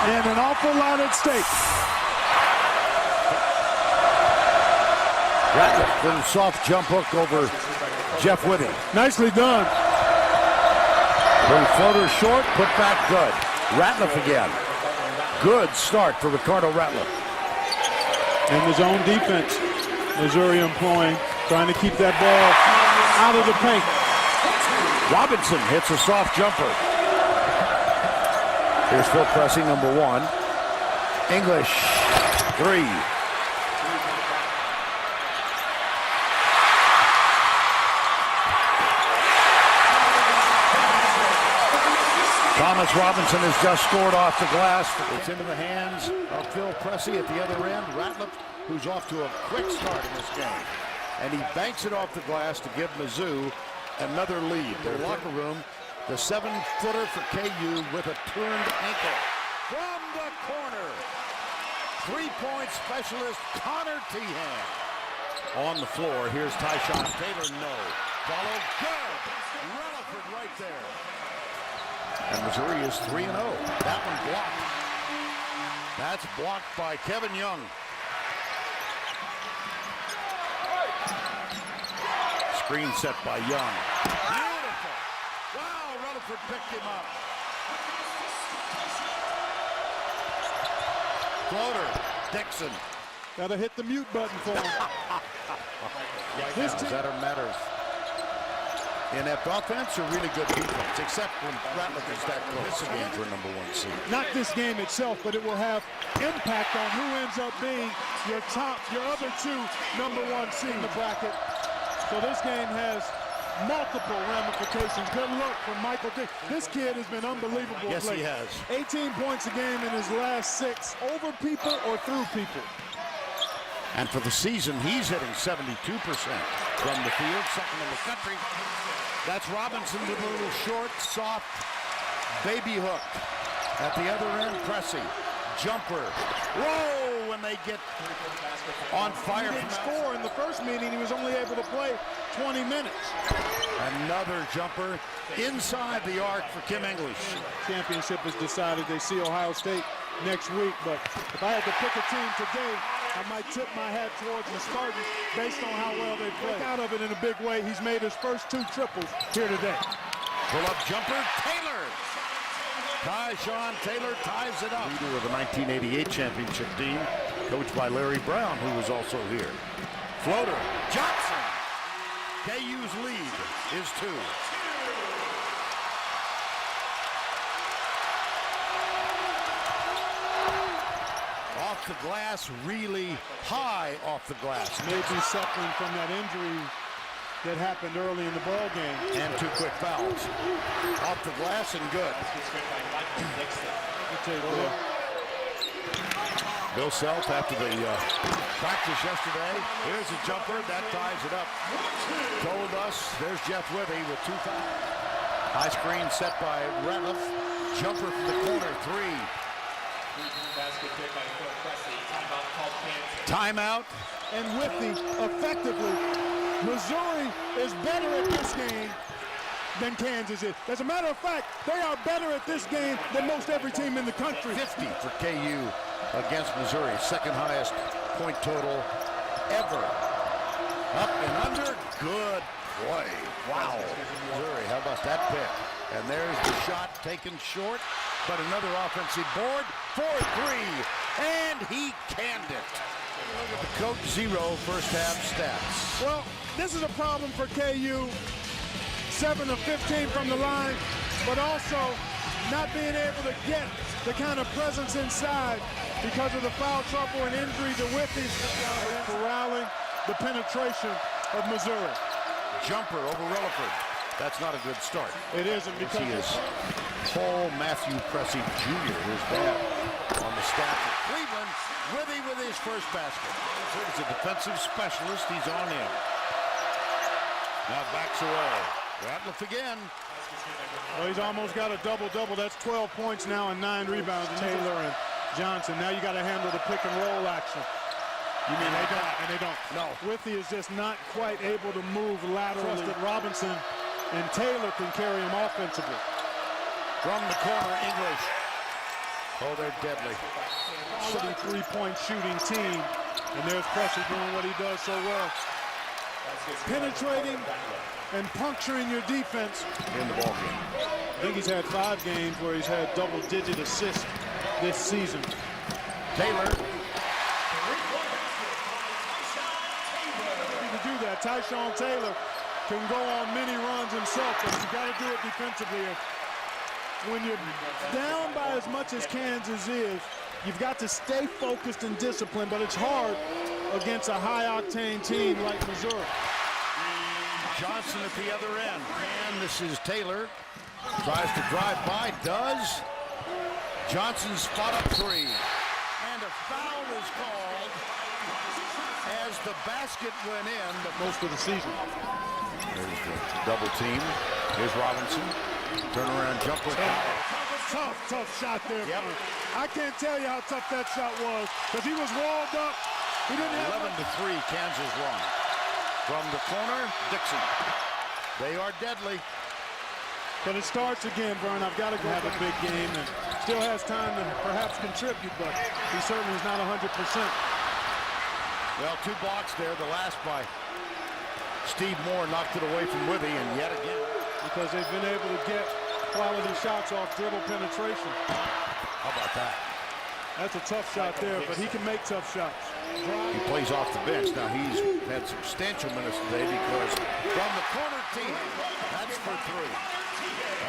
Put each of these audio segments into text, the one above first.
and an awful lot at stake. Ratliffe with a soft jump hook over Jeff Whitty. Nicely done. Little floater short, put back good. Ratliffe again. Good start for Ricardo Ratliffe. And the zone defense, Missouri employing, trying to keep that ball out of the paint. Robinson hits a soft jumper. Here's full pressing, number 1. English, 3. Thomas Robinson has just scored off the glass. It's into the hands of Phil Pressey at the other end. Ratliffe, who's off to a quick start in this game. And he banks it off the glass to give Mizzou another lead. Their locker room, the 7-footer for KU with a turned ankle. From the corner, 3-point specialist Connor Teahan. On the floor, here's Tyshawn. Taylor, no. Follow, good. Relaford right there. And Missouri is 3-0. That one blocked. That's blocked by Kevin Young. Screen set by Young. Beautiful. Wow, Rutherford picked him up. Floater, Dixon. Gotta hit the mute button for him. This that a matter of inept offense or really good defense, except when Ratliffe is that close. This game for number 1 seed. Not this game itself, but it will have impact on who ends up being your other 2 number 1 seed in the bracket. So this game has multiple ramifications. Good look from Michael Dixon. This kid has been unbelievable. Yes, he has. 18 points a game in his last 6, over people or through people. And for the season, he's hitting 72% from the field, second in the country. That's Robinson with a little short, soft baby hook. At the other end, Pressey. Jumper. Whoa, when they get on fire. He didn't score in the first meeting. He was only able to play 20 minutes. Another jumper inside the arc for Kim English. Championship is decided. They see Ohio State next week. But if I had to pick a team today, I might tip my hat towards the Spartans based on how well they play. Out of it in a big way. He's made his first 2 triples here today. Pull-up jumper, Taylor. Tyshawn Taylor ties it up. Leader of the 1988 championship team, coached by Larry Brown, who was also here. Floater, Johnson. KU's lead is 2. Off the glass, really high off the glass. Maybe suffering from that injury that happened early in the ball game. And 2 quick fouls. Off the glass and good. Bill Self after the practice yesterday. Here's a jumper. That ties it up. Told us there's Jeff Whitty with 2 fouls. High screen set by Ratliffe. Jumper from the corner, 3. Timeout. And Whitty effectively. Missouri is better at this game than Kansas is. As a matter of fact, they are better at this game than most every team in the country. 50 for KU against Missouri. Second highest point total ever. Up and under. Good play. Wow. Missouri, how about that pick? And there's the shot taken short, but another offensive board for 3. And he canned it. Look at the Coach 0 first half stats. Well, this is a problem for KU. 7 of 15 from the line, but also not being able to get the kind of presence inside because of the foul trouble and injury to Whitty. Corralling the penetration of Missouri. Jumper over Relaford. That's not a good start. It isn't because he is Paul Matthew Pressey Jr., his dad, on the staff of Cleveland. Whitty with his first basket. He's a defensive specialist. He's on him. Now backs away. Ratliffe again. Well, he's almost got a double-double. That's 12 points now and 9 rebounds. Taylor and Johnson. Now you got to handle the pick and roll action. You mean they don't? And they don't. No. Whitty is just not quite able to move laterally. Trusted Robinson and Taylor can carry him offensively. From the corner, English. Oh, they're deadly. Quality three-point shooting team. And there's Pressey doing what he does so well. Penetrating and puncturing your defense. In the ball game. I think he's had 5 games where he's had double-digit assists this season. Taylor. To do that, Tyshawn Taylor can go on many runs himself, but you got to do it defensively. When you're down by as much as Kansas is, you've got to stay focused and disciplined, but it's hard against a high-octane team like Missouri. Johnson at the other end. And this is Taylor. Tries to drive by, does. Johnson's spot up 3. And a foul is called as the basket went in. Most of the season. There's the double team. Here's Robinson. Turnaround jumper. Tough shot there. Yep. I can't tell you how tough that shot was because he was walled up. He didn't have 11-3, Kansas won. From the corner, Dixon. They are deadly. But it starts again, Vern. I've got to go have a big game and still has time to perhaps contribute, but he certainly is not 100%. Well, 2 blocks there. The last by Steve Moore knocked it away from Withy, and yet again. Because they've been able to get quality shots off dribble penetration. How about that? That's a tough shot there, but he can make tough shots. He plays off the bench. Now he's had substantial minutes today because from the corner team, that's for 3.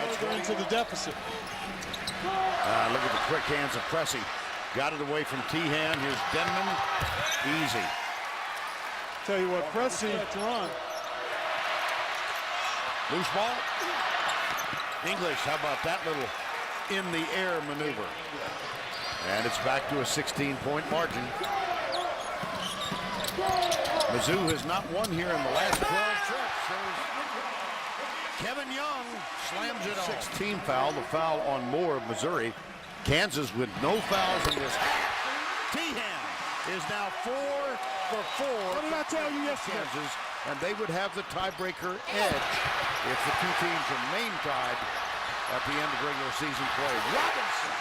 That's going into the deficit. Look at the quick hands of Pressey. Got it away from Teahan. Here's Denmon. Easy. Tell you what, Pressey to run. Loose ball. English, how about that little in the air maneuver? And it's back to a 16-point margin. Mizzou has not won here in the last 12 trips. Kevin Young slams it on. 16 foul, the foul on Moore of Missouri. Kansas with no fouls in this half. Teahan is now 4 for 4. What did I tell you yesterday? Kansas, and they would have the tiebreaker edge if the 2 teams remain tied at the end of regular season play. Robinson.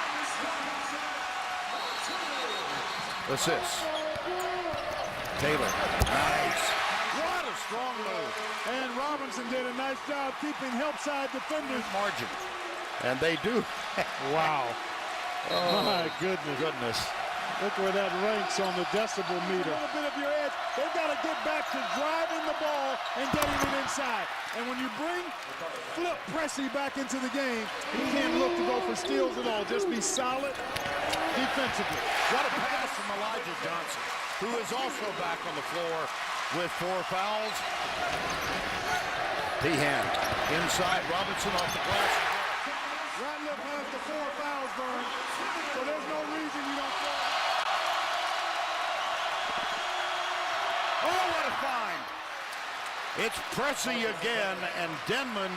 Assists. Taylor. Nice. What a strong move. And Robinson did a nice job keeping help side defenders. Margin. And they do. Wow. Oh, my goodness. Look where that ranks on the decibel meter. A little bit of your edge. They've got to get back to driving the ball and getting it inside. And when you bring Flip Pressey back into the game, he can't look to go for steals at all. Just be solid defensively. What a pass from Elijah Johnson, who is also back on the floor with 4 fouls. Teahan inside, Robinson off the glass. Ratliffe has the 4 fouls, Vern, so there's no reason you don't throw. Oh, what a find. It's Pressey again, and Denmon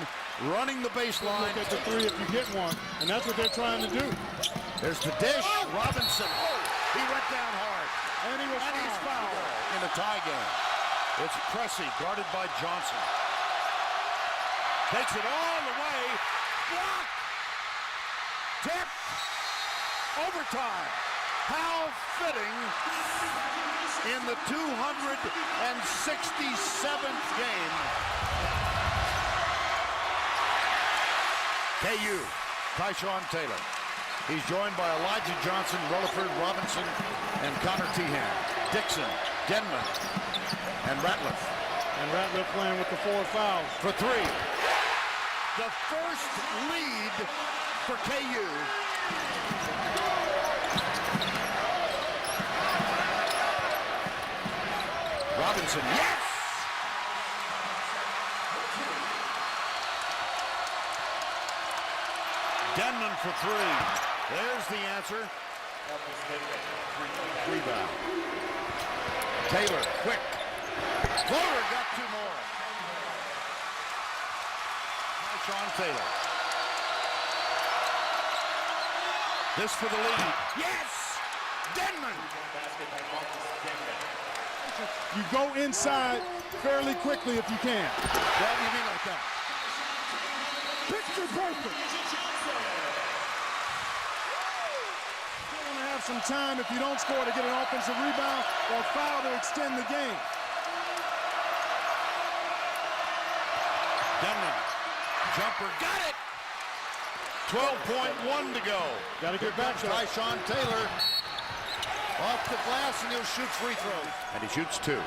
running the baseline. Look at the 3 if you get one, and that's what they're trying to do. There's the dish. Robinson. Oh, he went down hard. And he's fouled in a tie game. It's Pressey guarded by Johnson. Takes it all the way. Blocked. Tipped. Overtime. How fitting in the 267th game. KU, Tyshawn Taylor. He's joined by Elijah Johnson, Rutherford, Robinson, and Connor Teahan. Dixon, Denmon, and Ratliffe. And Ratliffe playing with the 4 fouls. For 3. The first lead for KU. Robinson, yes! Denmon for 3. There's the answer. Rebound. Taylor, quick. Floater got 2 more. Tyshawn Taylor. This for the lead. Yes! Denmon! You go inside fairly quickly if you can. Well, you mean like that? Picture perfect. some time if you don't score to get an offensive rebound or foul to extend the game. Denmon, jumper, got it! 12.1 to go. Got to get back to Tyshawn Taylor off the glass, and he'll shoot free throws. And he shoots 2.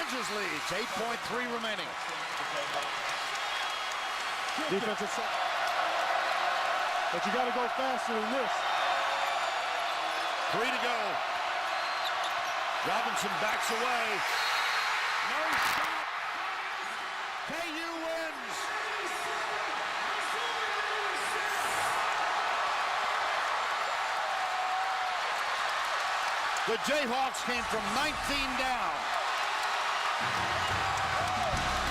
Kansas leads, 8.3 remaining. Defensive set. But you got to go faster than this. 3 to go. Robinson backs away. No shot. KU wins. The Jayhawks came from 19 down.